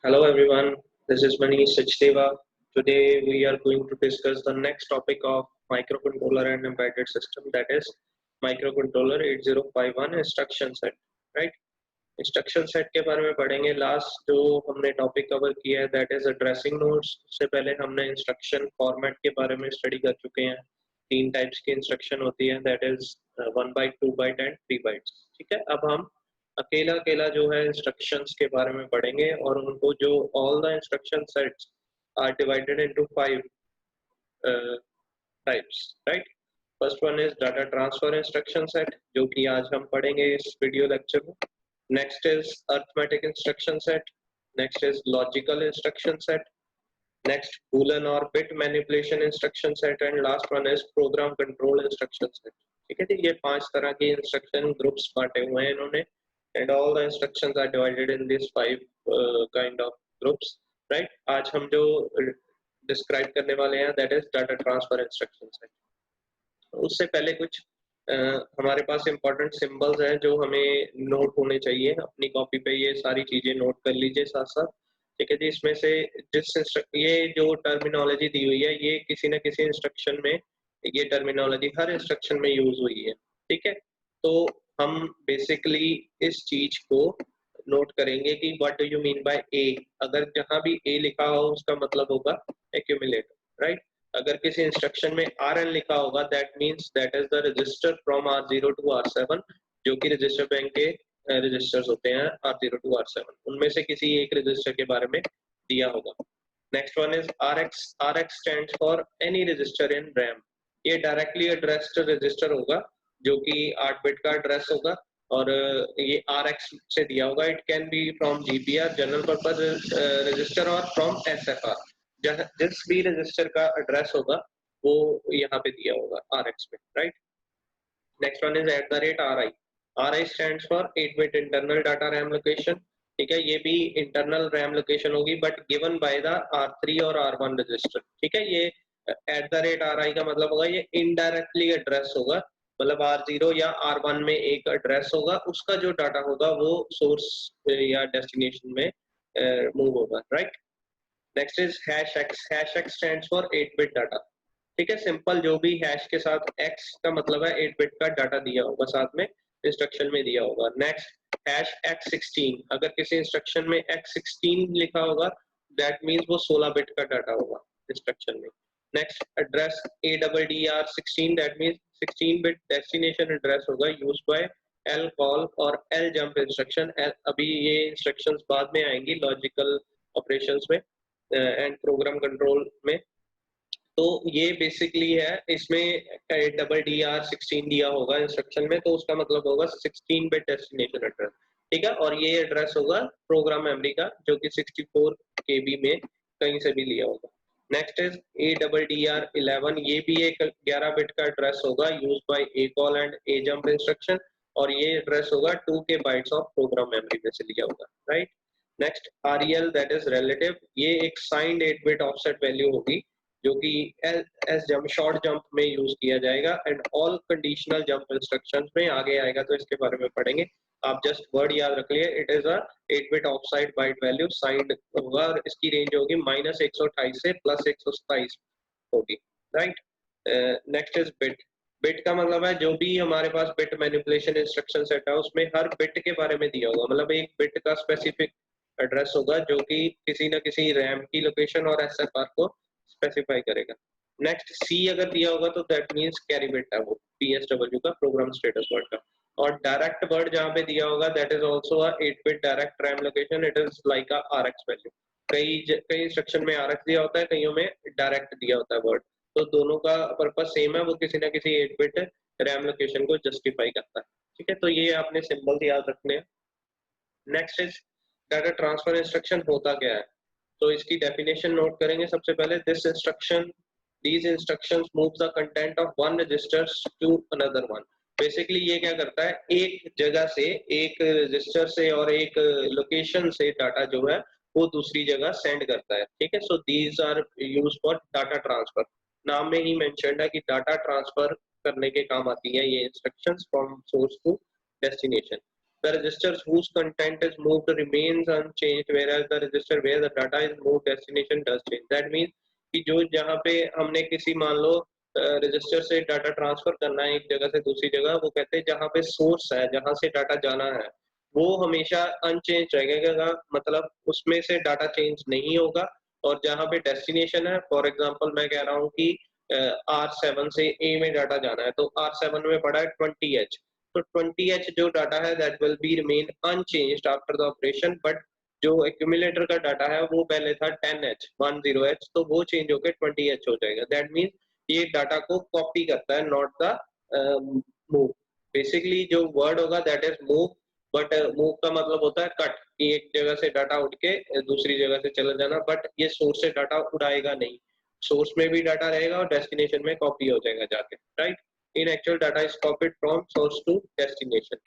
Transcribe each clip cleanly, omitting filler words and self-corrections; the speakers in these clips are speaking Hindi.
Hello everyone, this is Manish Sachdeva. Today we are going to discuss the next topic of microcontroller and embedded system, that is microcontroller 8051 instruction set. Right? Instruction set के बारे में पढ़ेंगे। लास्ट जो हमने टॉपिक कवर किया है दैट इज एड्रेसिंग नोड्स। उससे पहले हमने इंस्ट्रक्शन फॉर्मेट के बारे में स्टडी कर चुके हैं। तीन टाइप्स की इंस्ट्रक्शन होती है, that is 1 byte, 2 byte and 3 bytes. ठीक है, अब हम अकेला अकेला जो है इंस्ट्रक्शंस के बारे में पढ़ेंगे और उनको जो all the instruction sets are divided into 5 types. Right, first one is data transfer instruction set, जो कि आज हम पढ़ेंगे इस वीडियो लेक्चर में। Next is arithmetic instruction set. Next is logical instruction set. Next, boolean or bit manipulation instruction set, and last one is program control instruction set. ठीक है जी, ये 5 तरह के इंस्ट्रक्शन ग्रुप्स बांटे हुए हैं इन्होंने, and all the instructions are divided in these 5 kind of groups. Right? आज हम जो डिस्क्राइब करने वाले हैं that is data transfer instruction set. उससे पहले कुछ हमारे पास इंपॉर्टेंट सिंबल्स हैं जो हमें नोट होने चाहिए अपनी कॉपी पे। ये सारी चीजें नोट कर लीजिए साथ साथ। ठीक है जी, इसमें से ये जो टर्मिनोलॉजी दी हुई है ये किसी न किसी इंस्ट्रक्शन में, ये टर्मिनोलॉजी हर इंस्ट्रक्शन में यूज हुई है। ठीक है, तो हम बेसिकली इस चीज को नोट करेंगे कि what do you mean by A. अगर जहां भी ए लिखा हो उसका मतलब होगा एक्यूमुलेटर। राइट, अगर किसी इंस्ट्रक्शन में RN लिखा होगा that means that is the register from R0 to R7, जो कि रजिस्टर बैंक के रजिस्टर्स होते हैं R0 टू R7, उनमें से किसी एक रजिस्टर के बारे में दिया होगा। Next one is RX। RX stands for any register in RAM. ये डायरेक्टली एड्रेस्ड रजिस्टर होगा जो कि 8 बिट का एड्रेस होगा और ये RX से दिया होगा। It can be from GPR general purpose register और फ्रॉम SFR। जिस भी रजिस्टर का एड्रेस होगा वो यहाँ पे दिया होगा RX में। Right, next one is @RI। RI stands for 8 bit internal data RAM location. ठीक है, ये भी इंटरनल रैम लोकेशन होगी but given by the R3 और R1 रजिस्टर। ठीक है, ये @RI का मतलब होगा ये इनडायरेक्टली एड्रेस होगा, मतलब R0 या R1 में एक एड्रेस होगा, उसका जो डाटा होगा वो सोर्स या डेस्टिनेशन में मूव होगा। Right, next is #X। #X stands for 8 bit data. ठीक है, सिंपल जो भी हैश के साथ X का मतलब है 8 बिट का डाटा दिया होगा, साथ में इंस्ट्रक्शन में दिया होगा। Next #X16। अगर किसी इंस्ट्रक्शन में X16 लिखा होगा दैट मींस वो 16 बिट का डाटा होगा इंस्ट्रक्शन में। Next address ADDR16, that means 16 bit destination address होगा यूज्ड बाय lcall और ljump इंस्ट्रक्शन। अभी ये इंस्ट्रक्शंस बाद में आएंगी लॉजिकल ऑपरेशंस में एंड प्रोग्राम कंट्रोल में। तो ये बेसिकली है, इसमें ADDR16 दिया होगा इंस्ट्रक्शन में, तो उसका मतलब होगा 16 बिट डेस्टिनेशन एड्रेस। ठीक है, और ये एड्रेस होगा प्रोग्राम मेमोरी का जो कि 64 KB में कहीं से भी लिया होगा। Next is ADDR11। ये भी एक 11 बिट का एड्रेस होगा use by ACALL and AJump instruction, और ये एड्रेस होगा 2K bytes of program memory में से लिया होगा। Right, next REL that is relative. ये एक साइंड 8 बिट ऑफसेट वैल्यू होगी जो कि एस जंप शॉर्ट जंप में यूज किया जाएगा and all conditional jump instructions में आगे आएगा तो इसके बारे में पढ़ेंगे। आप जस्ट वर्ड याद रख लिए, it is a 8 bit offset byte value, signed होगा और इसकी रेंज होगी -128 से +127 होगी। Right, next is bit. Bit का मतलब है जो भी हमारे पास बिट मैनिपुलेशन इंस्ट्रक्शन सेट है उसमें हर बिट के बारे में दिया होगा, मतलब एक बिट का स्पेसिफिक एड्रेस होगा जो कि किसी न किसी रैम की लोकेशन और SFR को स्पेसिफाई करेगा। नेक्स्ट C अगर दिया होगा तो दैट मींस कैरी बिट है वो PSW का, प्रोग्राम स्टेटस वर्ड का। और डायरेक्ट वर्ड जहां पे दिया होगा that is also a 8 bit direct RAM location, it is like a RX value. कई इंस्ट्रक्शन में RX दिया होता है, कईयों में डायरेक्ट दिया होता है वर्ड, तो दोनों का पर्पस सेम है, वो किसी ना किसी 8 बिट रैम लोकेशन को जस्टिफाई करता है। ठीक है, तो ये आपने सिंबल याद रखने हैं। Next is data transfer instruction होता क्या है, तो इसकी डेफिनेशन नोट करेंगे सबसे पहले। these instructions move the content of one register to another one। Basically ये क्या करता है, एक जगह से, एक रजिस्टर से और एक लोकेशन से डाटा जो है वो दूसरी जगह सेंड करता है। ठीक है, so these are used for data transfer. नाम में ही मेंशन्ड है कि डाटा ट्रांसफर करने के काम आती है ये instructions from source to destination. the registers whose content is moved remains unchanged, whereas the register where the data is moved destination does change. That means कि जो जहाँ पे हमने किसी मान लो रजिस्टर से डाटा ट्रांसफर करना है एक जगह से दूसरी जगह, वो कहते हैं जहाँ पे सोर्स है, जहाँ से डाटा जाना है, वो हमेशा अनचेंज रहेगा, मतलब उसमें से डाटा चेंज नहीं होगा। और जहाँ पे डेस्टिनेशन है, फॉर एग्जांपल मैं कह रहा हूँ कि R7 से A में डाटा जाना है, तो R7 में पड़ा है 20H, तो 20H जो डाटा है that will be remain unchanged after the operation, but जो एक्यूमुलेटर का डाटा है वो पहले था 10H, तो वो चेंज होकर 20H हो जाएगा। दैट मीन ये डाटा को कॉपी करता है, नॉट द मूव। बेसिकली जो वर्ड होगा that is move, but move का मतलब होता है कट, कि एक जगह से डाटा उठ के दूसरी जगह से चला जाना, बट ये सोर्स से डाटा उड़ाएगा नहीं, सोर्स में भी डाटा रहेगा और डेस्टिनेशन में कॉपी हो जाएगा जाके, right. In actual data is copied from source to destination.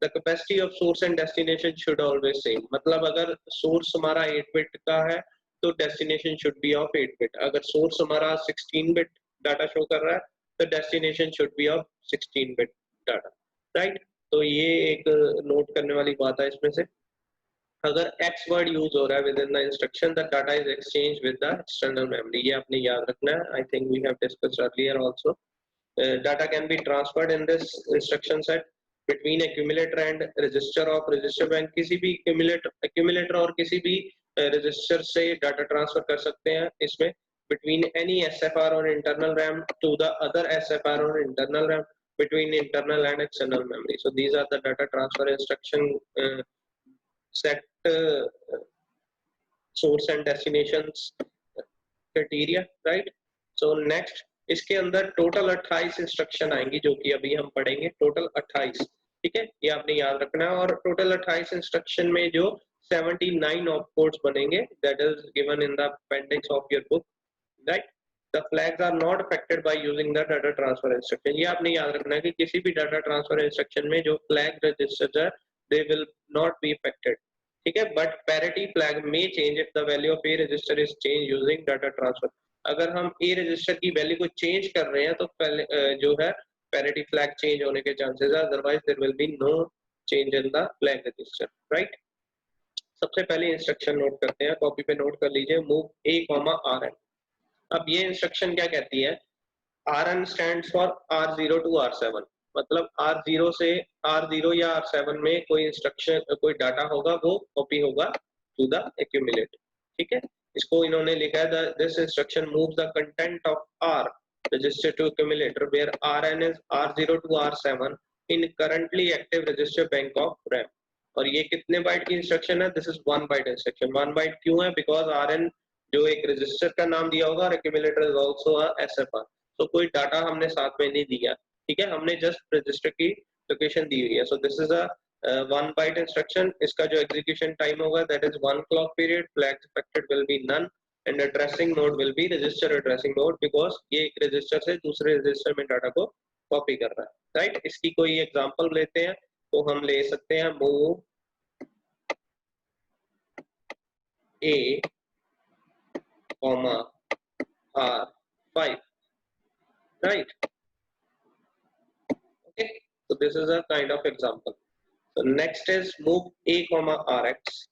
The capacity of source and destination should always same, मतलब अगर सोर्स हमारा 8 बिट का है तो destination should be of 8 bit. अगर सोर्स हमारा 16 बिट डाटा शो कर रहा है तो destination should be of 16 bit data, right. तो ये एक नोट करने वाली बात है इसमें से। अगर X वर्ड यूज हो रहा है with in the instruction, the data is exchange with the external memory, ये आपने याद रखना है। I think we have discussed earlier also. Data can be transferred in this instruction set between accumulator and register of register bank। किसी भी accumulator और किसी भी register से data transfer कर सकते हैं इसमें, between any SFR on internal RAM to the other SFR on internal RAM, between internal and external memory। So these are the data transfer instruction set source and destinations criteria, right। So next इसके अंदर टोटल 28 इंस्ट्रक्शन आएंगी जो कि अभी हम पढ़ेंगे, टोटल 28, ठीक है, ये आपने याद रखना है। और टोटल 28 इंस्ट्रक्शन में जो 79 ऑप कोड्स बनेंगे that is given in the appendix of your book, right. The flags are not affected by using the data transfer instruction. ये आपने याद रखना है कि किसी भी डाटा ट्रांसफर इंस्ट्रक्शन में जो फ्लैग रजिस्टर्स है they will not be affected, ठीक है। But parity flag may change if the value of A register is change using data transfer. अगर हम ए रजिस्टर की वैल्यू को चेंज कर रहे हैं तो पहले जो है पैरिटी फ्लैग चेंज होने के चांसेस है, otherwise there will be no change in the flag register, right. सबसे पहले इंस्ट्रक्शन नोट करते हैं, कॉपी पे नोट कर लीजिए, move A comma R N. अब ये इंस्ट्रक्शन क्या कहती है, R N stands for R0 to R7, मतलब R0 से R0 या R7 में कोई इंस्ट्रक्शन कोई डाटा होगा वो कॉपी होगा टू द एक्यूमुलेटर, ठीक है। इसको इन्होंने लिखा है this instruction moves the content of R register to accumulator where Rn is R0 to R7 in currently active register bank of RAM. और ये कितने बाइट की इंस्ट्रक्शन है, this is 1 byte instruction. 1 byte क्यों है, बिकॉज Rn जो एक रजिस्टर का नाम दिया होगा और accumulator is also a SFR, तो कोई डाटा हमने साथ में नहीं दिया, ठीक है, हमने जस्ट रजिस्टर की लोकेशन दी हुई है। So this is a 1 byte instruction. इसका जो एग्जीक्यूशन टाइम होगा that is 1 clock period, flags affected will be none and addressing mode will be register addressing mode, because ये एक रजिस्टर से दूसरे रजिस्टर में डाटा को कॉपी कर रहा है, राइट। इसकी कोई एग्जांपल लेते हैं तो हम ले सकते हैं move A comma R5, right, okay, so this is a kind of example। so next is move a comma rx।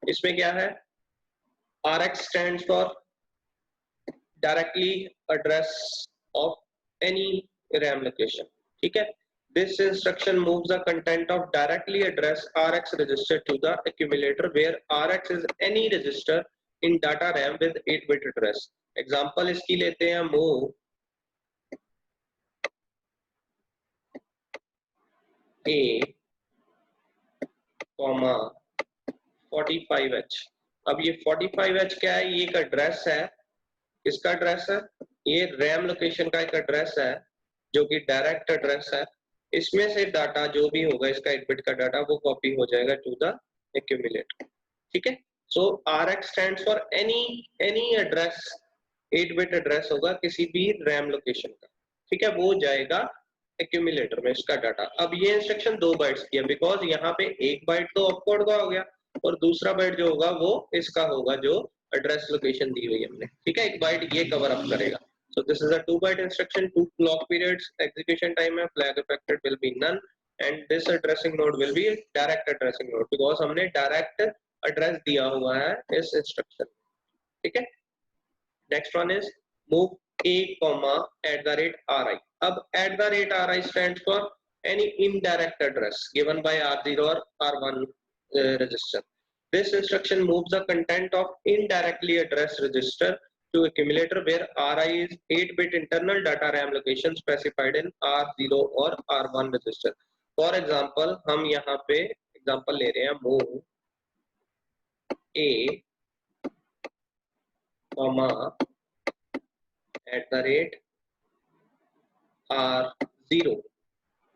इसमें क्या है, rx stands for directly address of any RAM location, ठीक है। this instruction moves the content of directly address rx register to the accumulator where rx is any register in data RAM with 8-bit address। example इसकी लेते हैं, move A, 45H। अब ये 45H क्या है, ये एक एड्रेस है, किसका एड्रेस है, ये रैम लोकेशन का एक एड्रेस है जो कि डायरेक्ट एड्रेस है। इसमें से डाटा जो भी होगा इसका 8 बिट का डाटा वो कॉपी हो जाएगा टू द एक्यूमुलेटर, ठीक है। सो RX stands for any address, 8 bit address होगा किसी भी रैम लोकेशन का, ठीक है, वो जाएगा एक्यूमुलेटर में इसका डाटा। अब ये इंस्ट्रक्शन 2 बाइट्स की है, बिकॉज यहाँ पे 1 बाइट तो ऑपकोड का हो गया और दूसरा बाइट जो होगा वो इसका होगा जो एड्रेस लोकेशन दी हुई है हमने, ठीक है, 1 बाइट ये कवर अप करेगा। So this is a 2 byte instruction, 2 clock periods, execution time है, flag affected will be none and this addressing node will be direct addressing node because हमने direct address दिया हुआ है इस instruction, ठीक है. Next one is move a comma at the rate ri. अब at the rate ri stands for any indirect address given by r0 or r1 register. This instruction moves the content of indirectly addressed register to accumulator where ri is 8-bit internal data RAM location specified in r0 or r1 register. For example, हम यहाँ पे example ले रहे हैं move a comma at the rate r0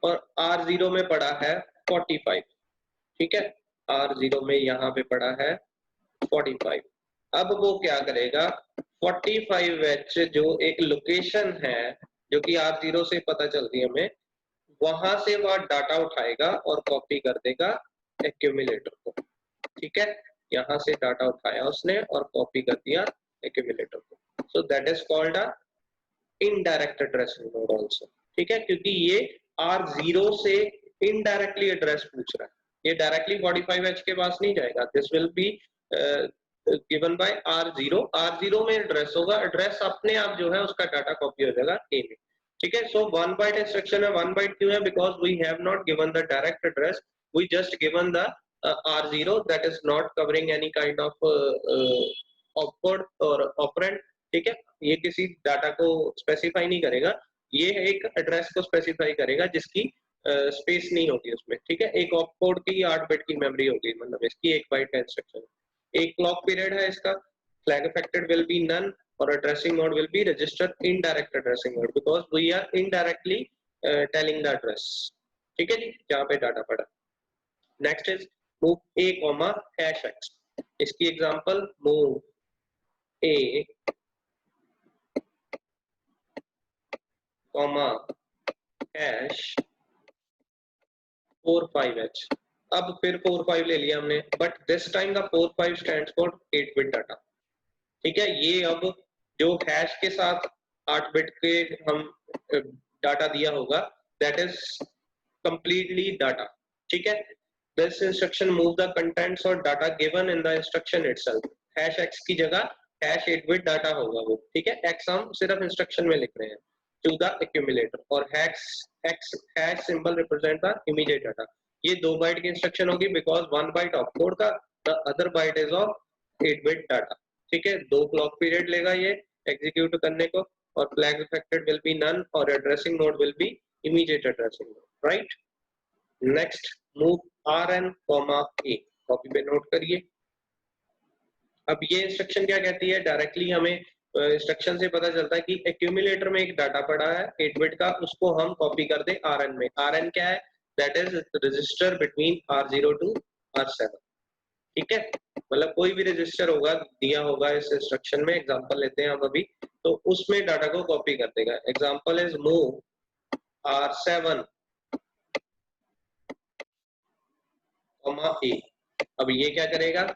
और r0 में पड़ा है 45, ठीक है. r0 में यहाँ पे पड़ा है 45. अब वो क्या करेगा, 45H जो एक लोकेशन है जो कि r0 से पता चलती है हमें, वहां से वह डाटा उठाएगा और कॉपी कर देगा एक्यूमुलेटर को, ठीक है. यहाँ से डाटा उठाया उसने और कॉपी कर दिया एक्यूमुलेटर को. So that is called a indirect addressing node also, ठीक है, क्योंकि ये r0 से इनडायरेक्टली एड्रेस पूछ रहा है. ये डायरेक्टली 45H के पास नहीं जाएगा. This will be given by r0. r0 में एड्रेस होगा, एड्रेस अपने आप जो है उसका डाटा कॉपी हो जाएगा a में, ठीक है. सो 1 बाइट इंस्ट्रक्शन है. 1 बाइट क्यों है? Because we have not given the direct address, we just given the r0 that is not covering any kind of opcode और ऑपरेंड, ठीक है. ये किसी डाटा को स्पेसिफाई नहीं करेगा, ये एक एड्रेस को स्पेसिफाई करेगा जिसकी स्पेस नहीं होगी उसमें, ठीक है. एक ऑपकोड की 8 बिट की मेमोरी होगी, मतलब इसकी 1 बाइट का इंस्ट्रक्शन. एक क्लॉक पीरियड है इसका. Flag affected will be none और addressing node will be register indirect addressing node because we are indirectly telling the address, ठीक है जी, जहाँ पे डाटा पड़ा. Next is move a comma hash x. इसकी example move a comma hash 45H. अब फिर 45 ले लिया हमने, but this time the 45 stands for 8 bit data, ठीक है. ये अब जो हैश के साथ 8 बिट के हम डाटा दिया होगा दैट इज कंप्लीटली डाटा, ठीक है. This instruction move the contents और data given in the instruction itself. Hash x की जगह हैश 8 बिट डाटा होगा वो, ठीक है. x हम सिर्फ इंस्ट्रक्शन में लिख रहे हैं to the accumulator और hash symbol represent the immediate data. ये 2 बाइट की इंस्ट्रक्शन होगी बिकॉज 1 बाइट ऑपकोड का, the other byte is of 8 bit data, ठीक है. 2 क्लॉक पीरियड लेगा ये एग्जीक्यूट करने को और flag affected will be none और addressing node will be immediate addressing node, right. Next move rn comma a. Copy पे नोट करिए. अब ये इंस्ट्रक्शन क्या कहती है, डायरेक्टली हमें इंस्ट्रक्शन से पता चलता है कि एक्यूमुलेटर में एक डाटा पड़ा है 8 बिट का, उसको हम कॉपी कर दे rn में. rn क्या है? That is register between r0 to r7, ठीक है. मतलब कोई भी रजिस्टर होगा दिया होगा इस इंस्ट्रक्शन में, एग्जांपल लेते हैं हम अभी, तो उसमें डाटा को कॉपी कर देगा. Example is move r7 comma a. अब ये क्या करेगा,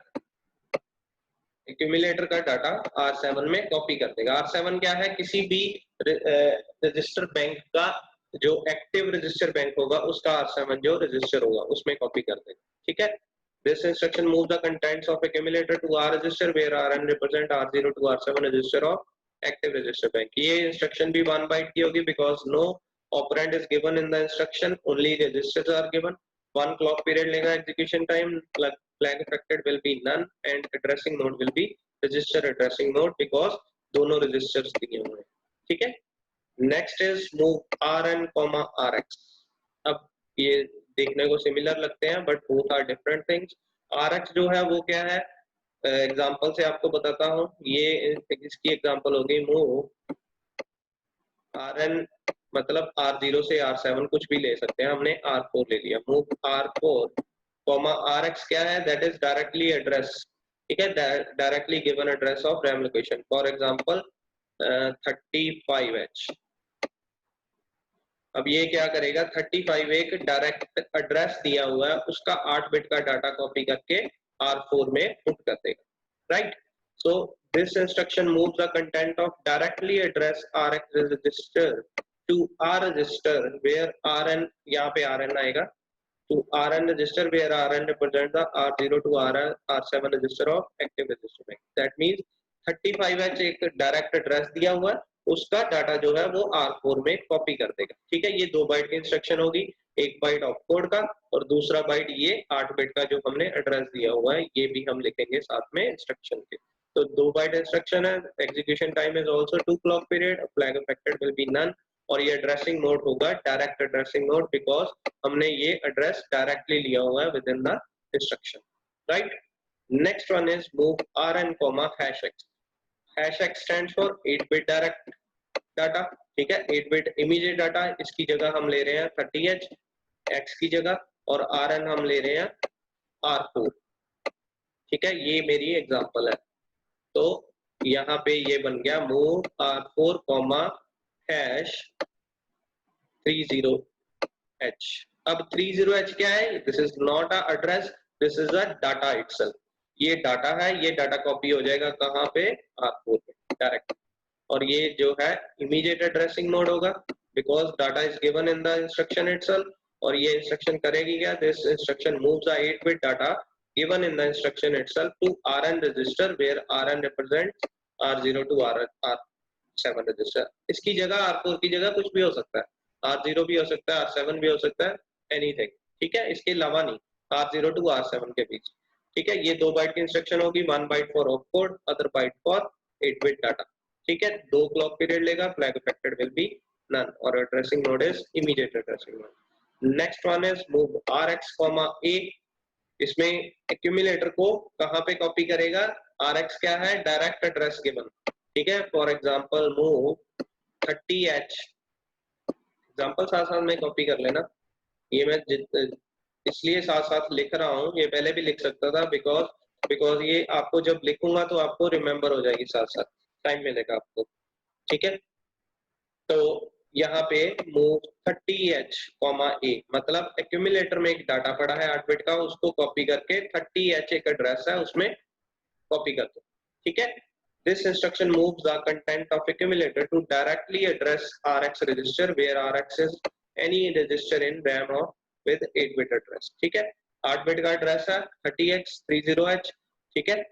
एक्यूमुलेटर का डाटा R7 में कॉपी कर देगा. R7 क्या है? किसी भी रजिस्टर बैंक का जो एक्टिव रजिस्टर बैंक होगा उसका R7 जो रजिस्टर होगा उसमें कॉपी कर देगा, ठीक है. This instruction move the contents of accumulator to R register where Rn represent R0 to R7 register of active register bank. ये इंस्ट्रक्शन भी 1 बाइट की होगी because no operand is given in the instruction, only registers are given. 1 clock period लेगा execution time. Flag affected will be none and addressing node will be register addressing node because दोनों registers दिए हुए हैं, ठीक है. Next is move rn comma rx. अब ये देखने को सिमिलर लगते हैं but both are different things. rx जो है वो क्या है, एग्जांपल से आपको बताता हूँ. ये इसकी एग्जांपल होगी move rn, मतलब r0 से r7 कुछ भी ले सकते हैं, हमने r4 ले लिया. move r4 कॉमा rx क्या है, दैट इज डायरेक्टली एड्रेस, ठीक है, directly given address of RAM location. For example 35H. अब ये क्या करेगा, 35 एक डायरेक्ट एड्रेस दिया हुआ है, उसका 8 बिट का डाटा कॉपी करके R4 में पुट कर देगा, right. So this instruction move the content of directly address rx register to R register where rn, यहाँ पे rn आएगा, to Rn register where Rn represents the R0 to R7 register of active register bank. That means 35H एक डायरेक्ट एड्रेस दिया हुआ है, उसका डाटा जो है वो R4 में कॉपी कर देगा। ठीक है, ये 2 बाइट की इंस्ट्रक्शन होगी, एक बाइट ऑफ कोड का और दूसरा बाइट ये 8 बिट का जो हमने एड्रेस दिया हुआ है, ये भी हम लिखेंगे साथ में इंस्ट्रक्शन के। तो 2 बाइट इंस्ट्रक्शन है, execution time is also 2 clock period, flag affected will be none, और ये एड्रेसिंग मोड होगा डायरेक्ट एड्रेसिंग मोड, बिकॉज हमने ये एड्रेस डायरेक्टली लिया हुआ है with in the instruction, right. Next one is move rn, #x। #x stands for 8 bit direct data. ठीक है, 8 बिट इमीडिएट डाटा, इसकी जगह हम ले रहे हैं 30H x की जगह, और rn हम ले रहे हैं R4। ठीक है, ये मेरी एग्जांपल है। तो यहाँ पे ये बन गया मूव R4, #30H। अब 30H क्या है? This is not a address, this is a data itself. ये डाटा है, ये डाटा कॉपी हो जाएगा कहाँ पे? R4 पे डायरेक्ट। और ये जो है इमीडिएट एड्रेसिंग मोड होगा, because data is given in the instruction itself. और ये इंस्ट्रक्शन करेगी क्या? This instruction moves the 8 bit data given in the instruction itself to Rn register where Rn represents R0 to R7 register। इसकी जगह R4 की जगह कुछ भी हो सकता है, R0 भी हो सकता है, R7 भी हो सकता है, एनीथिंग। ठीक है, इसके अलावा नहीं, R0 to R7 के बीच। ठीक है, ये 2 बाइट की इंस्ट्रक्शन होगी, 1 byte for op code, other byte for 8 bit data. ठीक है, 2 क्लॉक पीरियड लेगा, flag affected will be none, और addressing mode is immediate addressing mode. Next one is move Rx, A। इसमें एक्यूमुलेटर को कहां पे कॉपी करेगा? Rx क्या है? Direct address given. ठीक है, for example move 30H, example साथ साथ में कॉपी कर लेना, ये मैं इसलिए साथ साथ लिख रहा हूँ, ये पहले भी लिख सकता था, बिकॉज ये आपको जब लिखूंगा तो आपको रिमेम्बर हो जाएगी, साथ साथ टाइम मिलेगा आपको। ठीक है, तो यहाँ पे मूव 30H, A, मतलब एक्यूमुलेटर में एक डाटा पड़ा है 8 बिट का, उसको कॉपी करके 30H एक एड्रेस है उसमें कॉपी कर दो। ठीक है, this instruction moves the content of accumulator to directly address Rx register where Rx is any register in RAM और विद 8 बिट एड्रेस। ठीक है, 8 बिट का एड्रेस है 30X 30H। ठीक है,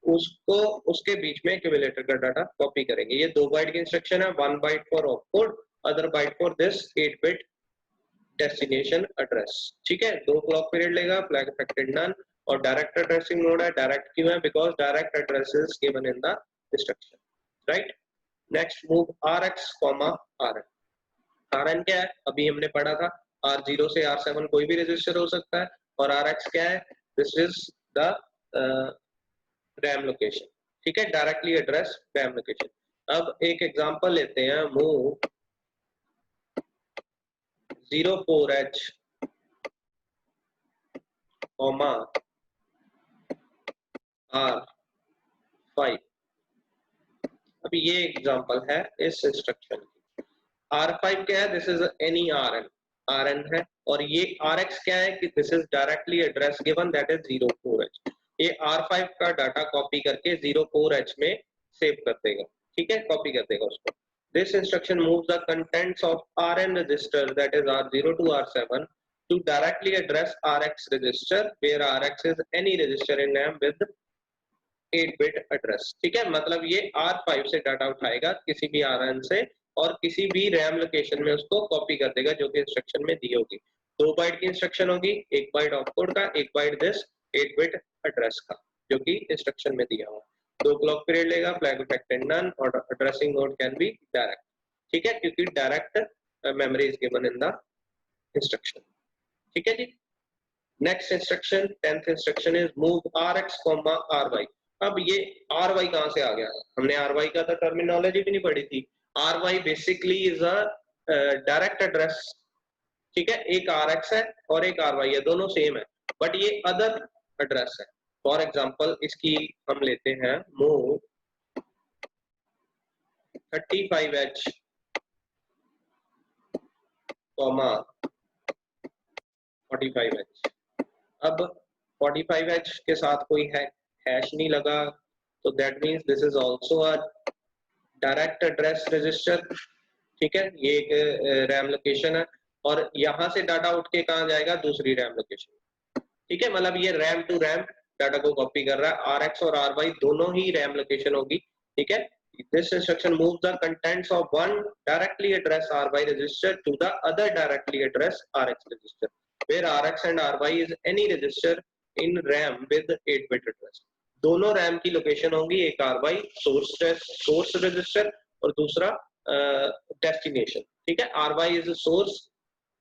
उसको उसके बीच में एक्यूमुलेटर का डाटा कॉपी करेंगे। ये 2 बाइट की इंस्ट्रक्शन है, 1 byte for opcode, other byte for this 8 bit destination address. ठीक है, 2 क्लॉक पीरियड लेगा, फ्लैग अफेक्टेड नन, और डायरेक्ट एड्रेसिंग मोड है। डायरेक्ट क्यों है? Because direct address is given in the instruction, right. Next move Rx, Rn। Rn क्या है? अभी हमने पढ़ा था, R0 से R7 कोई भी रजिस्टर हो सकता है, और Rx क्या है? This is the RAM location. ठीक है, डायरेक्टली एड्रेस RAM लोकेशन। अब एक एग्जांपल लेते हैं, मूव 04H, R5। अभी ये एग्जांपल है इस इंस्ट्रक्शन की। R5 क्या है? दिस इज एनी Rn है, और ये Rx क्या है कि this is directly address given, that is 04H। ये R5 का डाटा कॉपी करके 04H में सेव कर देगा। ठीक है, कॉपी कर देगा उसको। This instruction moves the contents of Rn register, that is R0 to R7, to directly address Rx register where Rx is any register in RAM with 8-bit address। ठीक है, मतलब ये R5 से डाटा उठाएगा किसी भी Rn से, और किसी भी RAM लोकेशन में उसको कॉपी कर देगा जो कि इंस्ट्रक्शन में दी होगी। 2 बाइट की इंस्ट्रक्शन होगी, 1 बाइट ऑपकोड का, 1 बाइट दिस 8-बिट एड्रेस का, जो कि इंस्ट्रक्शन में दिया हुआ। 2 क्लॉक पीरियड लेगा, फ्लैग अफेक्टेड नन, और addressing mode can be direct. ठीक है, क्योंकि direct memory is given in the instruction. ठीक है जी। Next instruction, 10th instruction is move Rx, Ry। अब ये Ry कहां से आ गया? हमने Ry का तो टर्मिनोलॉजी भी नहीं पढ़ी थी। Ry basically is a direct address. ठीक है, एक Rx है और एक Ry है, दोनों सेम है, बट ये अदर एड्रेस है। फॉर एग्जांपल इसकी हम लेते हैं मूव 35H, 45H। अब 45H के साथ कोई हैश नहीं लगा, तो that means this is also a direct address register. ठीक है, ये एक रैम लोकेशन है, और यहाँ से डाटा उठ के कहाँ जाएगा, दूसरी रैम लोकेशन। ठीक है, मतलब ये रैम टू रैम डाटा को कॉपी कर रहा है। RX और RY दोनों ही रैम लोकेशन होगी। ठीक है, this instruction moves the contents of one directly addressed RY register to the other directly addressed RX register, where RX and RY is any register in RAM with 8-bit address। दोनों रैम की लोकेशन होगी, एक RY सोर्स रजिस्टर और दूसरा डेस्टिनेशन। ठीक है, RY is source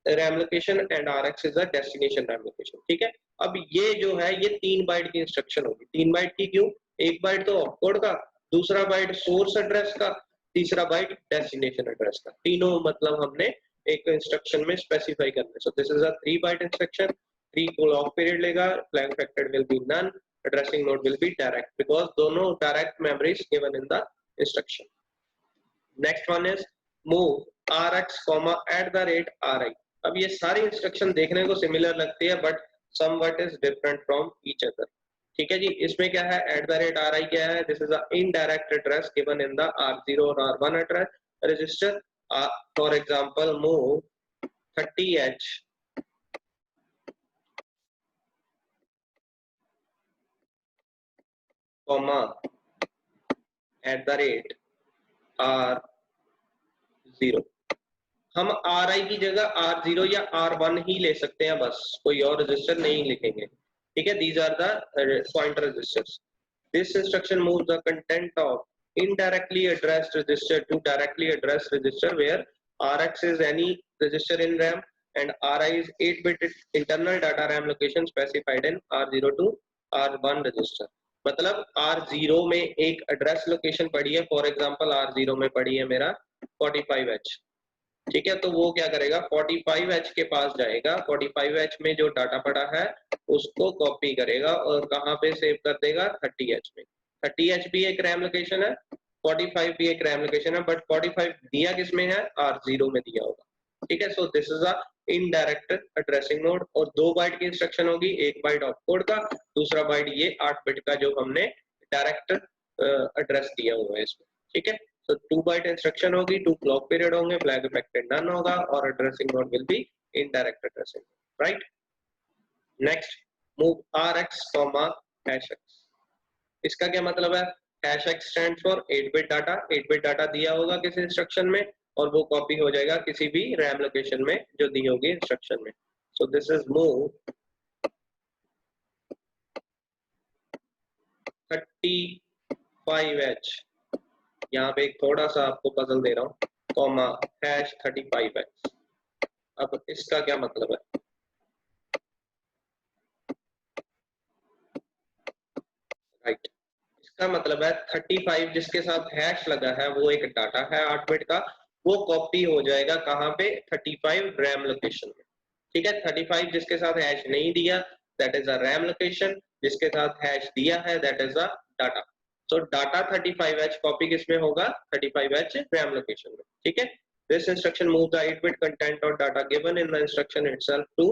RAM location and RX is the destination RAM location. ठीक है, अब ये जो है ये 3 बाइट की इंस्ट्रक्शन होगी। 3 बाइट की क्यों? एक बाइट तो ऑपकोड का, दूसरा बाइट सोर्स एड्रेस का, तीसरा बाइट डेस्टिनेशन एड्रेस का। तीनों मतलब हमने एक इंस्ट्रक्शन में स्पेसिफाई करना है। So this is a 3 byte instruction. 3 clock period लेगा, flag affected will be none, addressing mode will be direct because दोनों direct memories given in the instruction. Next one is move RX, @RI। अब ये सारी इंस्ट्रक्शन देखने को सिमिलर लगती है but somewhat is different from each other. ठीक है जी, इसमें क्या है, @RI क्या है, this is a indirect address given in the R0 और R1 address register. For example move 30H comma @R0। हम RI की जगह R0 या R1 ही ले सकते हैं, बस कोई और रजिस्टर नहीं लिखेंगे। ठीक है, these are the pointer registers। This instruction moves the content of indirectly addressed register to directly addressed register where RX is any register in RAM and RI is 8-bit internal data RAM location specified in R0 to R1 register। मतलब R0 में एक एड्रेस लोकेशन पड़ी है, फॉर एग्जांपल R0 में पड़ी है मेरा 45H। ठीक है, तो वो क्या करेगा, 45H के पास जाएगा, 45H में जो डाटा पड़ा है उसको कॉपी करेगा और कहाँ पे सेव कर देगा, 30H में। 30H भी एक रैम लोकेशन है, 45 भी एक रैम लोकेशन है, बट 45 दिया किसमें है, R0 में दिया होगा। ठीक है, so this is a indirect addressing mode. और 2 बाइट की इंस्ट्रक्शन होगी, एक बाइट ऑपकोड का, दूसरा बाइट ये 8 बिट का जो हमने डायरेक्ट एड्रेस दिया हुआ है इसमें। ठीक है, so 2 byte instruction होगी, 2 clock period होंगे, flag affected none होगा और addressing mode will be indirect addressing, right? Next, move RX, #X। इसका क्या मतलब है, #X stands for 8-bit data। 8-bit data दिया होगा किसी इंस्ट्रक्शन में और वो कॉपी हो जाएगा किसी भी रैम लोकेशन में जो दी होगी इंस्ट्रक्शन में। so this is move 35H, यहाँ पे एक थोड़ा सा आपको पजल दे रहा हूँ, कॉमा #35H। अब इसका क्या मतलब है, राइट, इसका मतलब है 35 जिसके साथ हैश लगा है वो एक डाटा है 8 बिट का, वो कॉपी हो जाएगा कहाँ पे, 35 रैम लोकेशन में। ठीक है, 35 जिसके साथ हैश नहीं दिया that is a RAM location, जिसके साथ हैश दिया है that is a data. So data 35H copy किसमें होगा, 35H रैम लोकेशन में। ठीक है, this instruction moves the 8-bit content or data given in the instruction itself to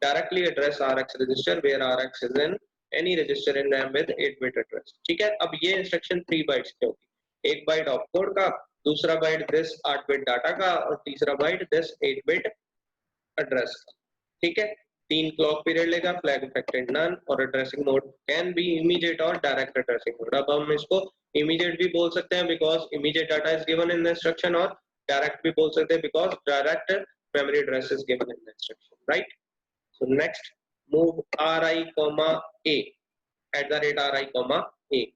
directly address RX register where RX is in any register in RAM with 8-bit address। ठीक है, अब ये इंस्ट्रक्शन 3 बाइट्स की होगी, एक बाइट ऑपकोड का, दूसरा बाइट दिस 8-बिट डाटा का और तीसरा बाइट दिस 8-बिट एड्रेस का। ठीक है, 3 क्लॉक पीरियड लेगा, फ्लैग इफेक्टेड नन और addressing mode can B immediate और डायरेक्ट एड्रेसिंग मोड। अब हम इसको इमीडिएट भी बोल सकते हैं because immediate data is given in the instruction, और डायरेक्ट भी बोल सकते हैं because direct memory address is given in the instruction, right. So next, move RI, A @RI, A।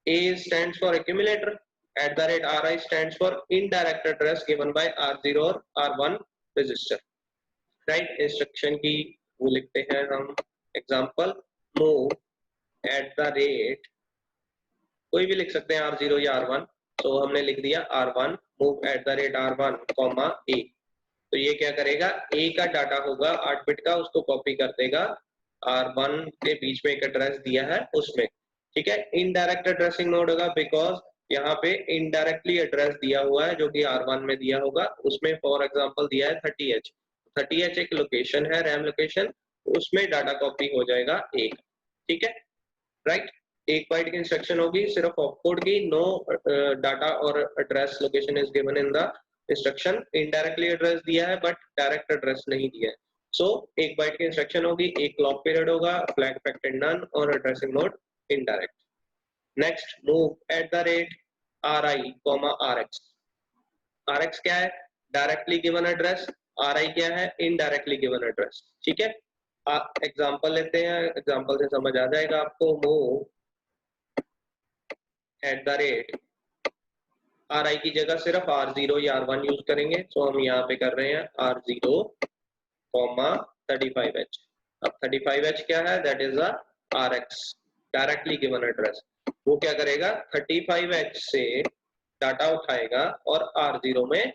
A stands for accumulator, @RI stands for indirect address given by R0 और R1 register, राइट। इंस्ट्रक्शन की वो लिखते हैं हम, एग्जांपल मूव कोई भी लिख सकते हैं, R0 या R1। तो हमने लिख दिया R1, मूव @R1, A। तो ये क्या करेगा, A का डाटा होगा 8 बिट का, उसको कॉपी कर देगा R1 के बीच में एक एड्रेस दिया है उसमें। ठीक है, इनडायरेक्ट एड्रेसिंग मोड होगा बिकॉज यहाँ पे इनडायरेक्टली एड्रेस दिया हुआ है जो कि R1 में दिया होगा, उसमें फॉर एग्जांपल दिया है 30H। 30H एक लोकेशन है, रैम लोकेशन, उसमें डाटा कॉपी हो जाएगा एक। ठीक है, राइट। 1 बाइट की इंस्ट्रक्शन होगी सिर्फ ऑपकोड की, नो डाटा और address location is given in the instruction indirectly address दिया है बट डायरेक्ट एड्रेस नहीं दिया है। सो एक बाइट की इंस्ट्रक्शन होगी, एक क्लॉक पीरियड होगा, फ्लैग इफेक्टेड नन और addressing mode indirect. Next, move at the rate RI, RX। RX क्या है? Directly given address. RI क्या है? Indirectly given address. ठीक है, एग्जांपल लेते हैं, एग्जांपल से समझ आ जाएगा आपको। Move at the rate RI की जगह सिर्फ R0 या R1 यूज करेंगे, तो हम यहाँ पे कर रहे हैं R0, 35H। अब 35H क्या है? That is a RX, directly given address. वो क्या करेगा? 35H से डाटा उठाएगा और R0 में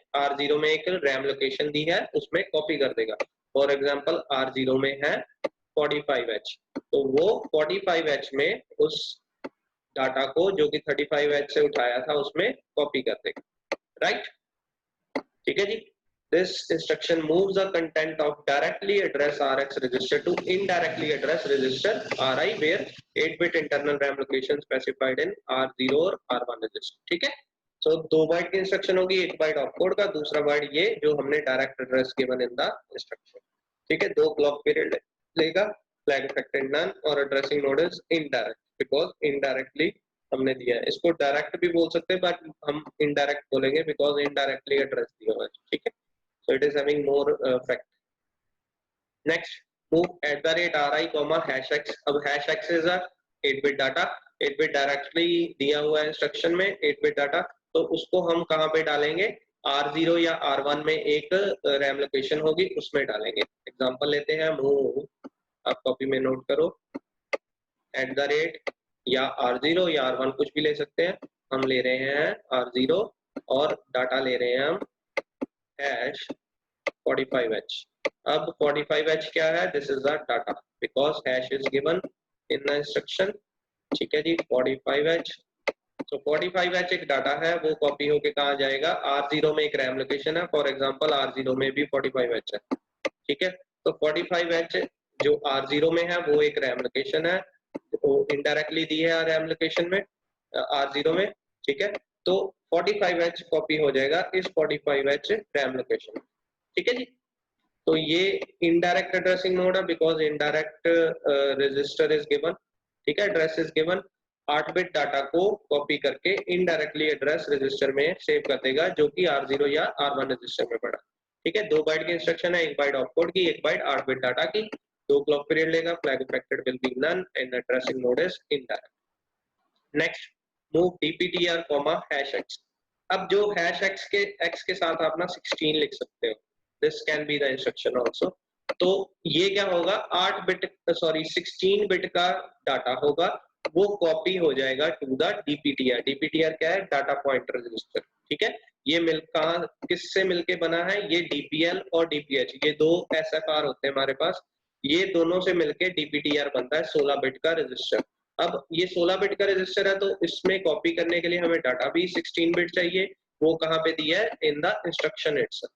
एक रैम लोकेशन दी है, उसमें कॉपी कर देगा। फॉर एग्जांपल R0 में है 45H, तो वो 45H में उस डाटा को जो कि 35H से उठाया था उसमें कॉपी कर देगा, राइट? ठीक है जी। This instruction moves the content of directly address RX register to indirectly address register RI where 8-bit internal RAM location specified in R0 और R1 register। ठीक है, so 2 बाइट की इंस्ट्रक्शन होगी, 1 बाइट ऑपकोड का, दूसरा बाइट ये जो हमने direct address given in the instruction. ठीक है, 2 क्लॉक पीरियड लेगा, फ्लैग इफेक्टेड नन और addressing mode is indirect because indirectly हमने दिया है। इसको डायरेक्ट भी बोल सकते हैं बट हम इनडायरेक्ट बोलेंगे बिकॉज इनडायरेक्टली एड्रेस दिया हुआ है। ठीक है, so it is having more fact. Next, move at the rate RI, hash x। अब hash x is a 8-bit data, 8-bit directly दिया हुआ है इंस्ट्रक्शन में 8-bit डाटा, तो उसको हम कहाँ पे डालेंगे? R0 या R1 में एक रैम लोकेशन होगी, उसमें डालेंगे। एग्जांपल लेते हैं, मूव, आप कॉपी में नोट करो, एट द रेट या R0 या R1 कुछ भी ले सकते हैं, हम ले रहे हैं R0 और डाटा ले रहे हैं हम हैश 45H। अब 45H क्या है? This is the data because hash is given in the instruction. ठीक है जी, 45H, तो 45H एक डाटा है, वो कॉपी होके कहाँ जाएगा? R0 में एक रैम लोकेशन है, फॉर एग्जांपल R0 में भी 45H है। ठीक है, तो 45H जो R0 में है वो एक रैम लोकेशन है, वो इनडायरेक्टली दी है रैम लोकेशन में R0 में। ठीक है, तो 45H कॉपी हो जाएगा इस 45H रैम लोकेशन। ठीक है जी, तो ये इनडायरेक्ट एड्रेसिंग मोड है because indirect register is given. ठीक है, एड्रेस इज गिवन, 8-बिट डाटा को कॉपी करके इनडायरेक्टली एड्रेस रजिस्टर में सेव कर देगा जो कि R0 या R1 रजिस्टर में पड़ा। ठीक है, 2 बाइट की इंस्ट्रक्शन है, 1 बाइट ऑपकोड की, 1 बाइट 8-बिट डाटा की, 2 क्लॉक पीरियड लेगा, flag affected will be none and addressing mode is indirect. Next, move DPTR, hash x। अब जो हैश x के साथ आप ना 16 लिख सकते हो, this can be the instruction also. तो ये क्या होगा? 16 बिट का डाटा होगा, वो कॉपी हो जाएगा टू द DPTR। DPTR क्या है? Data pointer register. ठीक है, ये कहाँ किससे मिलके बना है? ये DPL और DPH, ये 2 SFR होते हैं हमारे पास, ये दोनों से मिलके DPTR बनता है 16 बिट का रजिस्टर। अब ये 16 बिट का रजिस्टर है, तो इसमें कॉपी करने के लिए हमें डाटा भी 16 बिट चाहिए, वो कहाँ पे दिया है? इन द इंस्ट्रक्शन इटसेल्फ।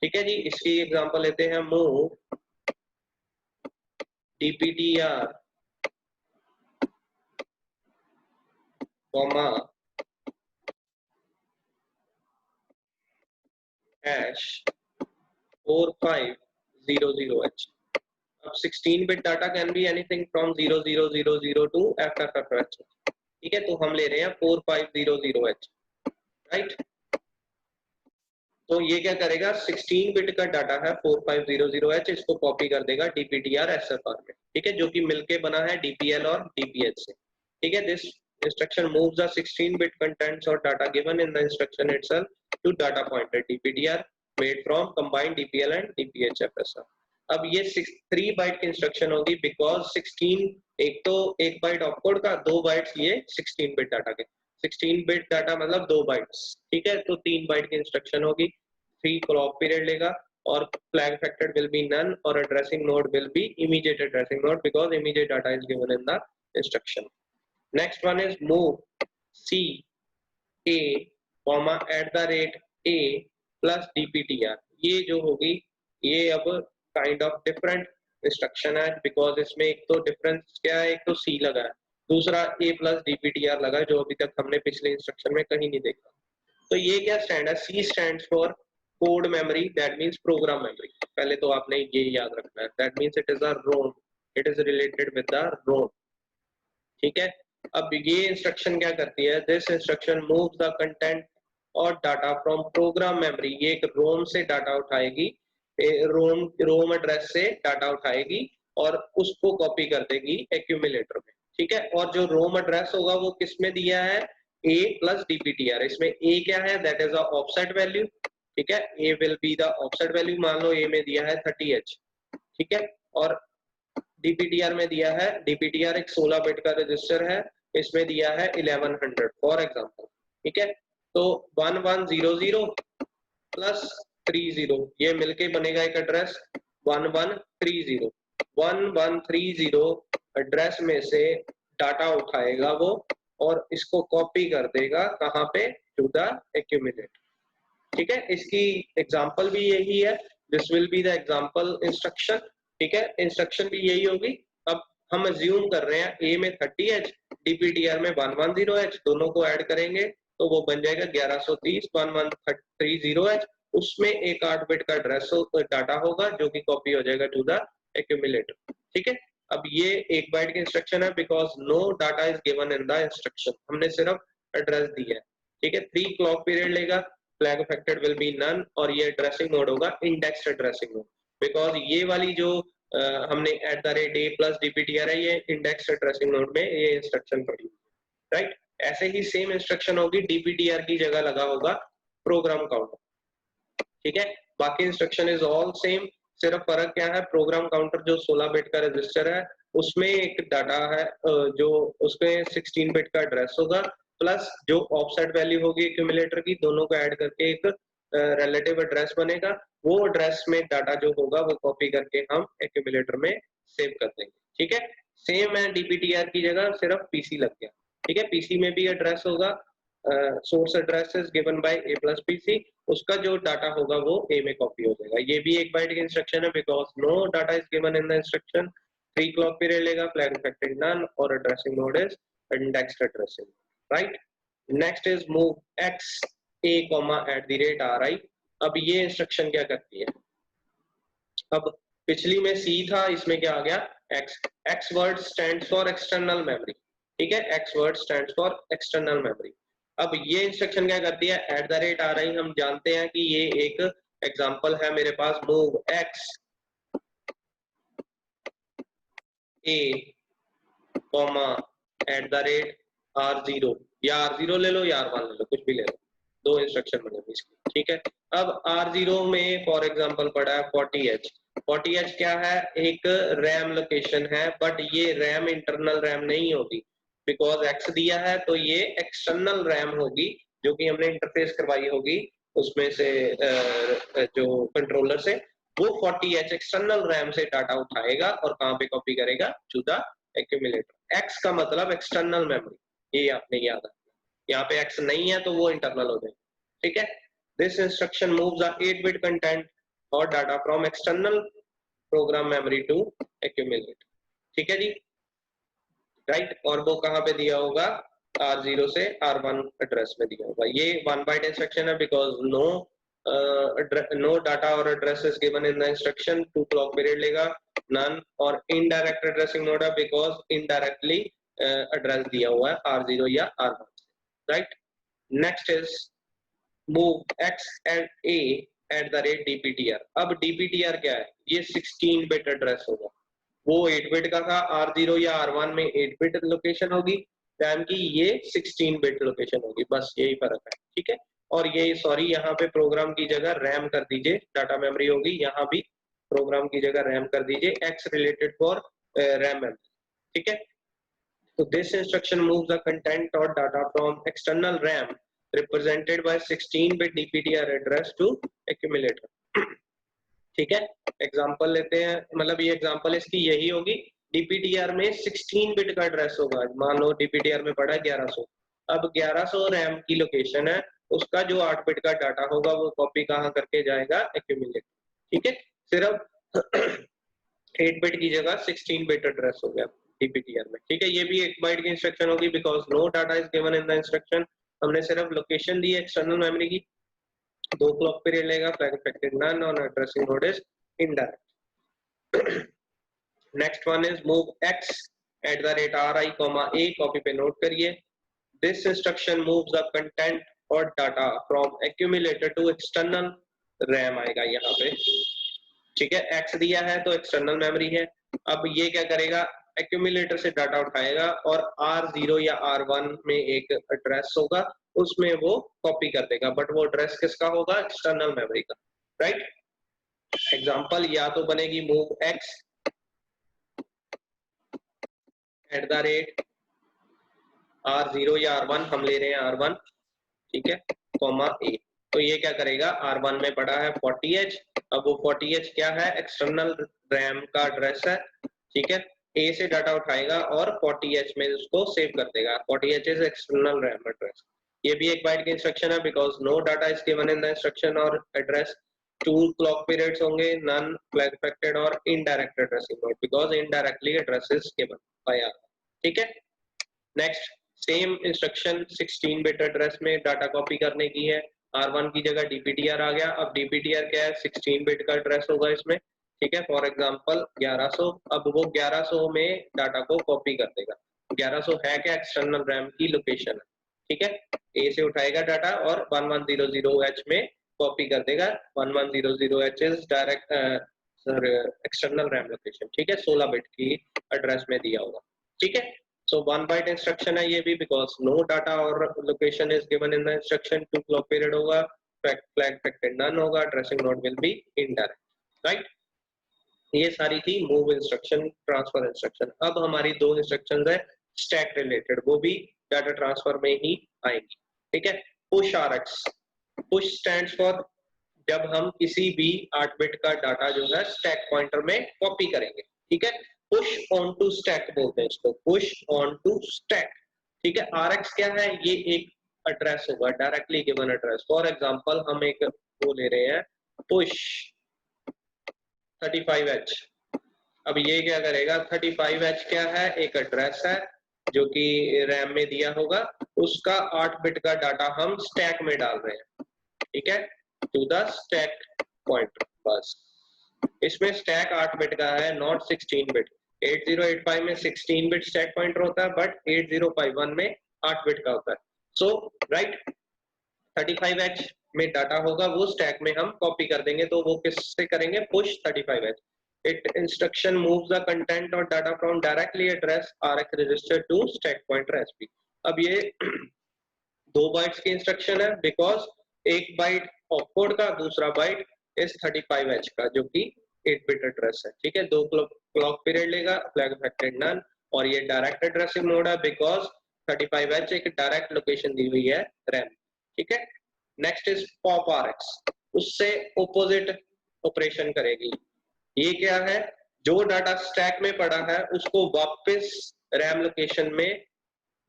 ठीक है जी, इसकी एग्जांपल लेते हैं, मूव DPTR, हैश 4500H। अब 16 bit data can be anything from 0000 to FFFH। ठीक है, तो हम ले रहे हैं 4500H, राइट? तो ये क्या करेगा? 16 बिट का डाटा है 4500H, इसको कॉपी कर देगा DPTR SFR में। ठीक है, जो कि मिलके बना है DPL और DPH से। ठीक है, this instruction moves the 16 bit contents or data given in the instruction itself to data pointer DPTR made from combined DPL and DPH FSR। अब ये 3 बाइट की इंस्ट्रक्शन होगी बिकॉज 16 एक तो 1 बाइट ऑपकोड का, 2 बाइट्स ये 16 बिट डाटा के, 16 बिट डाटा मतलब 2 बाइट्स। ठीक है, तो 3 बाइट की इंस्ट्रक्शन होगी, 3 क्लॉक पीरियड लेगा और flag affected will be none और addressing mode will be immediate addressing mode because immediate data is given in the instruction. Next one is move C A, at the rate A plus DPTR। ये जो होगी, ये अब काइंड ऑफ डिफरेंट इंस्ट्रक्शन है बिकॉज इसमें एक तो डिफरेंस क्या है? एक तो C लगा है, दूसरा A plus DPTR लगा है, जो अभी तक हमने पिछले इंस्ट्रक्शन में कहीं नहीं देखा। तो ये क्या स्टैंड है, C stand for code memory, that means program memory. पहले तो आपने ये याद रखना है, that means it is a ROM, it is related with the ROM. ठीक है, अब ये इंस्ट्रक्शन क्या करती है, this instruction moves the content और डाटा फ्रॉम प्रोग्राम मेमोरी, ये एक रोम से डाटा उठाएगी, रोम रोम एड्रेस से डाटा उठाएगी और उसको कॉपी कर देगी एक्यूमुलेटर में। ठीक है, और जो रोम एड्रेस होगा वो किसमें दिया है, a प्लस dptr, इसमें a क्या है, that is a offset value. ठीक है, a will be the offset value, मान लो a में दिया है 30h। ठीक है, और DPTR में दिया है, DPTR एक 16 बिट का रजिस्टर है, इसमें दिया है 1100 फॉर एग्जांपल। ठीक है, तो 1100 प्लस 30, ये मिलके बनेगा एक एड्रेस 1130। 1130 एड्रेस में से डाटा उठाएगा वो और इसको कॉपी कर देगा कहाँ पे, टू द एक्यूमुलेटर। ठीक है, इसकी एग्जांपल भी यही है, this will be the example instruction. ठीक है, इंस्ट्रक्शन भी यही होगी। अब हम अज्यूम कर रहे हैं a में 30h, DPTR में 110h, दोनों को ऐड करेंगे तो वो बन जाएगा 1130 1130h। उसमें एक 8 बिट का एड्रेस डाटा होगा जो कि कॉपी हो जाएगा टू द एक्यूमुलेटर। ठीक है, अब ये 1 बाइट की इंस्ट्रक्शन है, because no data is given in the instruction, हमने सिर्फ एड्रेस दिया है। ठीक है, 3 क्लॉक पीरियड लेगा, flag affected will be none, और ये एड्रेसिंग मोड होगा इंडेक्स्ड एड्रेसिंग मोड, बिकॉज ये वाली जो हमने @a प्लस dptr है, ये इंडेक्स्ड एड्रेसिंग मोड में ये इंस्ट्रक्शन पड़ी, राइट। ऐसे ही सेम इंस्ट्रक्शन होगी, dptr की जगह लगा होगा प्रोग्राम काउंटर। ठीक है, बाकी इंस्ट्रक्शन इज ऑल सेम, सिर्फ फर्क क्या है, प्रोग्राम काउंटर जो 16 बिट का रजिस्टर है उसमें एक डाटा है जो उसमें 16 बिट का एड्रेस होगा, प्लस जो ऑफसेट वैल्यू होगी एक्यूमुलेटर की, दोनों को ऐड करके एक रिलेटिव एड्रेस बनेगा। वो एड्रेस में डाटा जो होगा वो कॉपी करके हम एक्यूमुलेटर में सेव कर देंगे। ठीक है, सेम है, डीपीटीआर की जगह सिर्फ पीसी लग गया। ठीक है, पीसी में भी एड्रेस होगा, source address is given bye a plus PC, उसका जो डाटा होगा वो a में कॉपी हो जाएगा। ये भी 1 बाइट की इंस्ट्रक्शन है, because no data is given in the instruction. 3 clock period लेगा, फ्लैग अफेक्टेड नन, और addressing mode is indexed addressing, right. Next is move x a @ri। अब ये इंस्ट्रक्शन क्या करती है, अब पिछली में C था, इसमें क्या आ गया x। x word stands for external memory. ठीक है, x word stands for external memory. अब ये इंस्ट्रक्शन क्या करती है, @ri, हम जानते हैं कि ये एक एग्जांपल है मेरे पास, मूव x a @r0, या r0 ले लो या r1 ले लो, कुछ भी ले लो, 2 इंस्ट्रक्शन बनेगी इसकी। ठीक है, अब r0 में फॉर एग्जांपल पड़ा है 40h। 40h क्या है, एक रैम लोकेशन है, बट ये रैम इंटरनल रैम नहीं होगी, बिकॉज x दिया है तो ये एक्सटर्नल रैम होगी जो कि हमने इंटरफेस करवाई होगी उसमें से जो कंट्रोलर से। वो 40h एक्सटर्नल रैम से डाटा उठाएगा और कहाँ पे कॉपी करेगा, टू द एक्यूमुलेटर। x का मतलब एक्सटर्नल मेमोरी, ये आपने याद रखना, यहाँ पे x नहीं है तो वो इंटरनल हो जाएगा। ठीक है, this instruction moves the 8 bit content और data from external program memory to accumulator. ठीक है जी, राइट। और वो कहाँ पे दिया होगा, r0 से r1 एड्रेस में दिया होगा। ये 1 बाइट इंस्ट्रक्शन है, बिकॉज नो डाटा और address is given in the instruction. 2 clock period लेगा, नन, और इनडायरेक्ट एड्रेसिंग मोड है, बिकॉज इनडायरेक्टली एड्रेस दिया हुआ है r0 या r1, right. Next is move x and a @dptr। अब dptr क्या है, ये 16 बिट एड्रेस होगा, वो 8 बिट का था, r0 या r1 में 8 बिट लोकेशन होगी, रैम की ये 16 बिट लोकेशन होगी, बस यही फर्क है। ठीक है, और ये सॉरी, यहाँ पे प्रोग्राम की जगह रैम कर दीजिए, डाटा मेमोरी होगी, यहाँ भी प्रोग्राम की जगह रैम कर दीजिए, x related for RAM memory. ठीक है, तो this instruction moves the content और data from external RAM represented by 16 bit DPTR address to accumulator। ठीक है, एग्जांपल लेते हैं, मतलब ये एग्जांपल इसकी यही होगी, DPTR में 16 बिट का एड्रेस होगा, मान लो DPTR में पड़ा 1100। अब 1100 रैम की लोकेशन है, उसका जो 8 बिट का डाटा होगा वो कॉपी कहाँ करके जाएगा, एक्यूमुलेटर। ठीक है, सिर्फ 8 बिट की जगह 16 बिट एड्रेस हो गया DPTR में। ठीक है, ये भी 1 बाइट की इंस्ट्रक्शन होगी, because no data is given in the instruction. हमने सिर्फ लोकेशन दी एक्सटर्नल मेमोरी की, 2 क्लॉक पीरियड लेगा, फ्लैग अफेक्टेड नन और addressing mode is indirect. Next one is move x @ri, a, copy पे नोट करिए। This instruction moves the content और data from accumulator to external RAM आएगा यहाँ पे, ठीक है। x दिया है तो एक्सटर्नल मेमोरी है। अब ये क्या करेगा, एक्यूमुलेटर से डाटा उठाएगा और R0 या R1 में एक एड्रेस होगा, उसमें वो कॉपी कर देगा, बट वो एड्रेस किसका होगा, एक्सटर्नल मेमोरी का, राइट। एग्जांपल या तो बनेगी मूव x @R0 या R1, हम ले रहे हैं R1, ठीक है, कॉमा a। तो ये क्या करेगा, R1 में पड़ा है 40H, अब वो 40H क्या है, एक्सटर्नल रैम का एड्रेस है, ठीक है। A से डाटा उठाएगा और 40H में उसको सेव कर देगा, 40H is external RAM address. ये भी एक बाइट की इंस्ट्रक्शन है, because no data is given in the instruction और एड्रेस। 2 क्लॉक पीरियड्स होंगे, नन, फ्लैग अफेक्टेड और indirect addressing mode, because indirectly address is given by R, ठीक है। Next same instruction 16 bit address में डाटा कॉपी करने की है, R1 की जगह DPTR आ गया। अब DPTR क्या है, 16 बिट का एड्रेस होगा इसमें, ठीक है। फॉर एग्जांपल 1100, अब वो 1100 में डाटा को कॉपी कर देगा। 1100 है क्या, एक्सटर्नल रैम की लोकेशन है, ठीक है। A से उठाएगा डाटा और 1100H में कॉपी कर देगा। 1100H is direct external RAM location, ठीक है, 16 बिट की एड्रेस में दिया होगा, ठीक है। So 1 byte instruction है ये भी, because no data और location is given in the instruction। 2 clock period होगा, flag affected none होगा, addressing node will be indirect, right। ये सारी थी move instruction, transfer instruction। अब हमारी 2 instructions है stack related, वो भी data transfer में ही आएंगी, ठीक है। push rx, push stands for जब हम किसी भी 8 बिट का डाटा जो है स्टैक पॉइंटर में कॉपी करेंगे, ठीक है। पुश ऑन टू स्टैक बोलते हैं इसको, पुश ऑन टू स्टैक, ठीक है। RX क्या है, ये एक एड्रेस होगा, directly given address. For example हम एक वो ले रहे हैं, पुश 35H। अब ये क्या करेगा, 35H क्या है, एक एड्रेस है जो कि रैम में दिया होगा, उसका 8 बिट का डाटा हम स्टैक में डाल रहे हैं, ठीक है, टू द स्टैक पॉइंटर। बस इसमें स्टैक 8 बिट का है, नॉट 16 बिट। 8085 में 16 बिट स्टैक पॉइंटर होता है, बट 8051 में 8 बिट का होता है। सो राइट, 35H में डाटा होगा, वो स्टैक में हम कॉपी कर देंगे, तो वो किससे करेंगे, push 35H। It instruction moves the content और data from directly address RX register to stack pointer SP। अब ये 2 बाइट्स की इंस्ट्रक्शन है, बिकॉज एक बाइट ऑपकोड का, दूसरा बाइट इस 35H का जो कि 8 बिट एड्रेस है, ठीक है। 2 क्लॉक पीरियड लेगा, फ्लैग अफेक्टेड नन, और ये डायरेक्ट एड्रेसिंग मोड है, बिकॉज 35H एक डायरेक्ट लोकेशन दी हुई है रैम, ठीक है। नेक्स्ट इज पॉप RX, उससे ऑपोजिट ऑपरेशन करेगी। ये क्या है, जो डाटा स्टैक में पड़ा है उसको वापस रैम लोकेशन में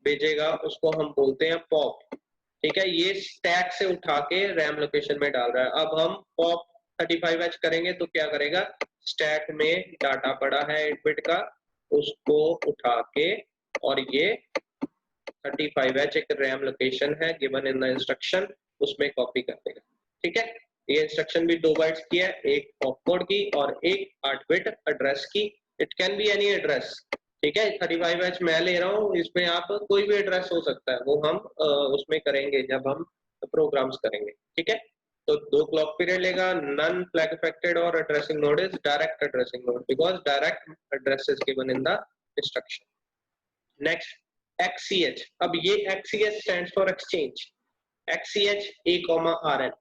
भेजेगा, उसको हम बोलते हैं पॉप, ठीक है। ये स्टैक से उठा के रैम लोकेशन में डाल रहा है। अब हम पॉप 35H करेंगे तो क्या करेगा, स्टैक में डाटा पड़ा है 8 बिट का, उसको उठा के और ये 35H एक रैम लोकेशन है गिवन इन द इंस्ट्रक्शन, उसमें कॉपी कर देगा, ठीक है। ये इंस्ट्रक्शन भी 2 बाइट्स की है, एक ऑपकोड की और एक 8 बिट एड्रेस की। It can be any address, ठीक है। 35H मैं ले रहा हूँ, इसमें आप कोई भी एड्रेस हो सकता है, वो हम उसमें करेंगे जब हम प्रोग्राम्स करेंगे, ठीक है। तो 2 क्लॉक पीरियड लेगा, नन, फ्लैग अफेक्टेड और addressing mode is direct addressing node, because direct address is given in the instruction. Next XCH, अब ये XCH stands for exchange, XCH A, RN।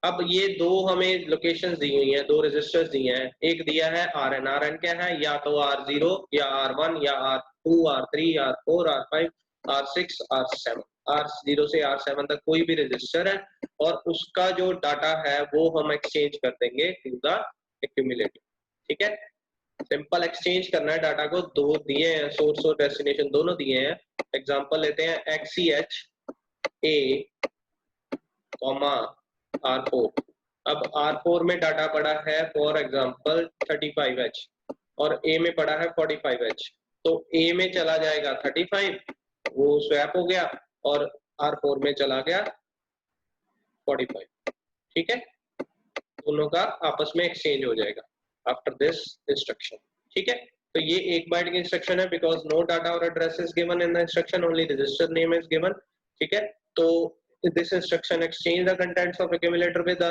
अब ये 2 हमें लोकेशंस दी हुई हैं, 2 रजिस्टर्स दिए हैं, एक दिया है RN। RN क्या है, या तो R0 या R1 या R2 R3 R4 R5 R6 R7, R0 से R7 तक कोई भी रजिस्टर है, और उसका जो डाटा है वो हम एक्सचेंज कर देंगे टू द एक्यूमुलेटर, ठीक है। सिंपल एक्सचेंज करना है डाटा को, 2 दिए हैं, सोर्स और डेस्टिनेशन दोनों दिए हैं। एग्जांपल लेते हैं, XCH A, R4। अब R4 में डाटा पड़ा है फॉर एग्जांपल 35H और A में पड़ा है 45H, तो A में चला जाएगा 35, वो स्वैप हो गया, और R4 में चला गया 45, ठीक है, दोनों का आपस में एक्सचेंज हो जाएगा आफ्टर दिस इंस्ट्रक्शन, ठीक है। तो ये 1 बाइट की इंस्ट्रक्शन है बिकॉज नो डाटा और address is given in the instruction, only register name is given, ठीक है। तो this instruction exchange the contents of accumulator with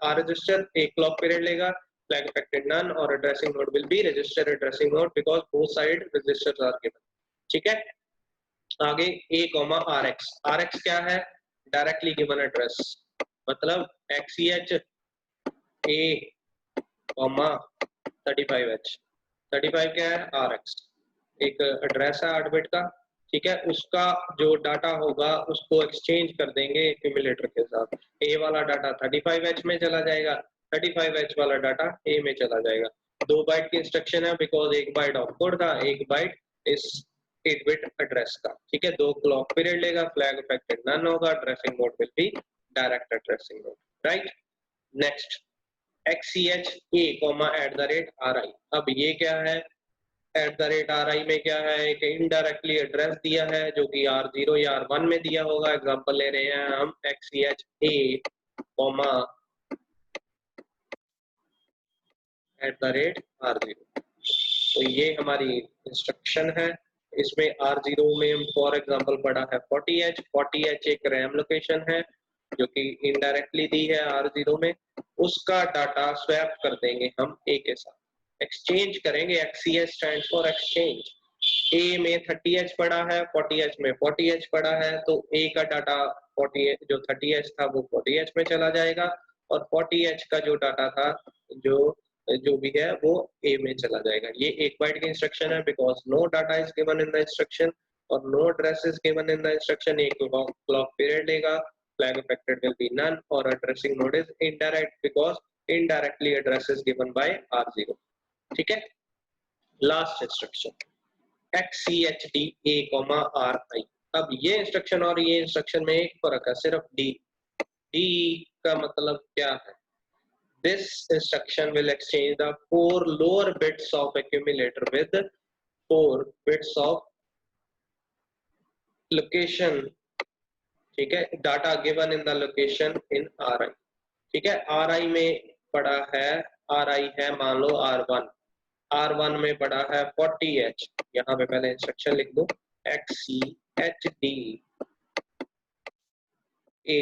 R register, एक क्लॉक पीरियड लेगा, flag affected none और addressing node will be register addressing node because both side registers are given, ठीक है। आगे a, rx, rx क्या है, डायरेक्टली गिवन एड्रेस, मतलब xch a, 35h, 35 क्या है, rx, एक एड्रेस है 8 बिट का, ठीक है। उसका जो डाटा होगा उसको एक्सचेंज कर देंगे एक्यूमुलेटर के साथ, a वाला डाटा 35h में चला जाएगा, 35h वाला डाटा a में चला जाएगा। 2 बाइट की इंस्ट्रक्शन है बिकॉज 1 बाइट ऑपकोड का, 1 बाइट इस 8 बिट एड्रेस का, ठीक है। 2 क्लॉक पीरियड लेगा, फ्लैग अफेक्टेड नन होगा, addressing mode will be direct addressing mode, right. Next xch a, @ri, अब ये क्या है, @ri में क्या है, एक इनडायरेक्टली एड्रेस दिया है जो कि R0 या R1 में दिया होगा, एग्जांपल ले रहे हैं हम xch a, @r0, तो ये हमारी इंस्ट्रक्शन है। इसमें R0 में फॉर एग्जांपल पड़ा है 40h, 40h एक रैम लोकेशन है जो कि इनडायरेक्टली दी है R0 में, उसका डाटा स्वैप कर देंगे हम a के साथ, एक्सचेंज करेंगे, XCH stands for exchange, a में 30h पड़ा है, 40h में 40h पड़ा है, तो a का डाटा 40 जो 30h था वो 40h में चला जाएगा और 40h का जो डाटा था जो भी है वो a में चला जाएगा। ये 1 बाइट की इंस्ट्रक्शन है because no data is given in the instruction और no address is given in the instruction, एक क्लॉक पीरियड लेगा, flag affected will be none or addressing node is indirect because indirectly address is given by R0, ठीक है। Last instruction xchd a, ri, अब ये इंस्ट्रक्शन और ये इंस्ट्रक्शन में एक फर्क है, सिर्फ d का मतलब क्या है, this instruction will exchange the 4 lower bits of accumulator with 4 bits of location, ठीक है, data given in the location in ri, ठीक है। ri में पड़ा है, ri है मान लो R1, R1 में पड़ा है 40h, यहाँ पे पहले इंस्ट्रक्शन लिख दो xchd a,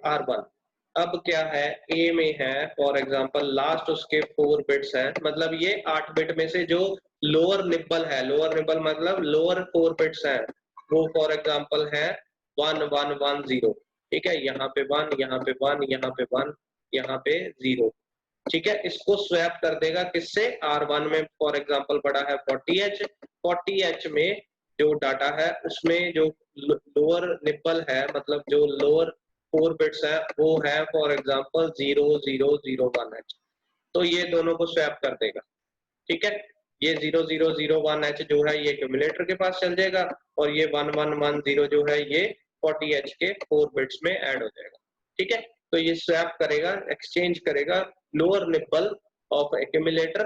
@r1, अब क्या है, a में है फॉर एग्जांपल लास्ट उसके 4 बिट्स हैं, मतलब ये 8 बिट में से जो लोअर निब्बल है, लोअर निब्बल मतलब लोअर 4 बिट्स हैं, वो फॉर एग्जांपल है 1110, ठीक है, यहाँ पे 1, यहाँ पे 1, यहाँ पे 1, यहाँ पे 0, ठीक है। इसको स्वैप कर देगा किससे, R1 में फॉर एग्जांपल पड़ा है 40h, 40h में जो डाटा है उसमें जो लोअर निब्बल है, मतलब जो लोअर 4 बिट्स है वो है फॉर एग्जांपल 0001h, तो ये दोनों को स्वैप कर देगा, ठीक है। ये 0001h जो है ये एक्यूमुलेटर के पास चल जाएगा और ये 1110 जो है ये 40h के 4 बिट्स में ऐड हो जाएगा, ठीक है। तो ये स्वैप करेगा, एक्सचेंज करेगा lower nibble of accumulator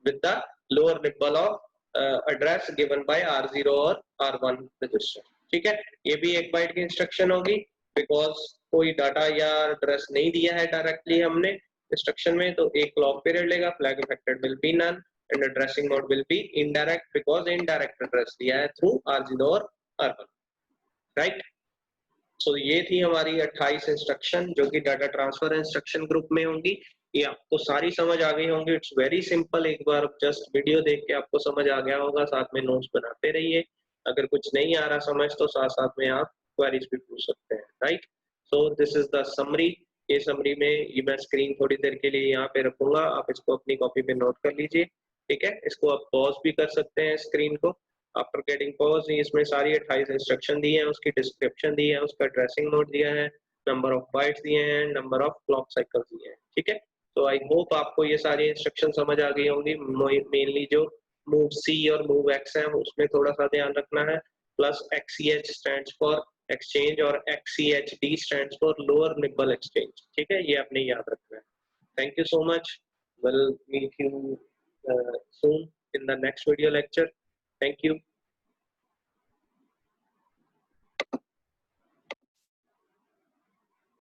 with the lower nibble of address given by R0 और R1 रजिस्टर, ठीक है। ये भी 1 बाइट की इंस्ट्रक्शन होगी बिकॉज कोई डाटा या एड्रेस नहीं दिया है डायरेक्टली हमने इंस्ट्रक्शन में, तो एक क्लॉक पीरियड लेगा, flag affected will be none and addressing mode will be indirect because indirect address दिया है थ्रू R0 और R1, राइट। सो ये थी हमारी 28 इंस्ट्रक्शन जो कि डाटा ट्रांसफर इंस्ट्रक्शन ग्रुप में होंगी। ये आपको सारी समझ आ गई होंगी, इट्स वेरी सिंपल, एक बार जस्ट वीडियो देख के आपको समझ आ गया होगा, साथ में नोट्स बनाते रहिए, अगर कुछ नहीं आ रहा समझ तो साथ साथ में आप क्वेरीज भी पूछ सकते हैं, right. So this is the summary, ये समरी में ये मैं स्क्रीन थोड़ी देर के लिए यहाँ पे रखूंगा, आप इसको अपनी कॉपी पे नोट कर लीजिए, ठीक है। इसको आप पॉज भी कर सकते हैं स्क्रीन को, आफ्टर गेटिंग पॉज इसमें सारी 28 इंस्ट्रक्शन दी है, उसकी डिस्क्रिप्शन दी है, उसका ड्रेसिंग नोट दिया है, नंबर ऑफ बाइट्स दिए हैं, नंबर ऑफ क्लॉक साइकिल्स दिए हैं, ठीक है। तो आई होप आपको ये सारी इंस्ट्रक्शन समझ आ गई होंगी, मेनली जो मूव सी और मूव एक्स है उसमें थोड़ा सा ध्यान रखना है, plus XCH stands for exchange और XCHD stands for lower nibble exchange, ठीक है, ये आपने याद रखना है। Thank you so much, will meet you soon in the next video lecture. Thank you.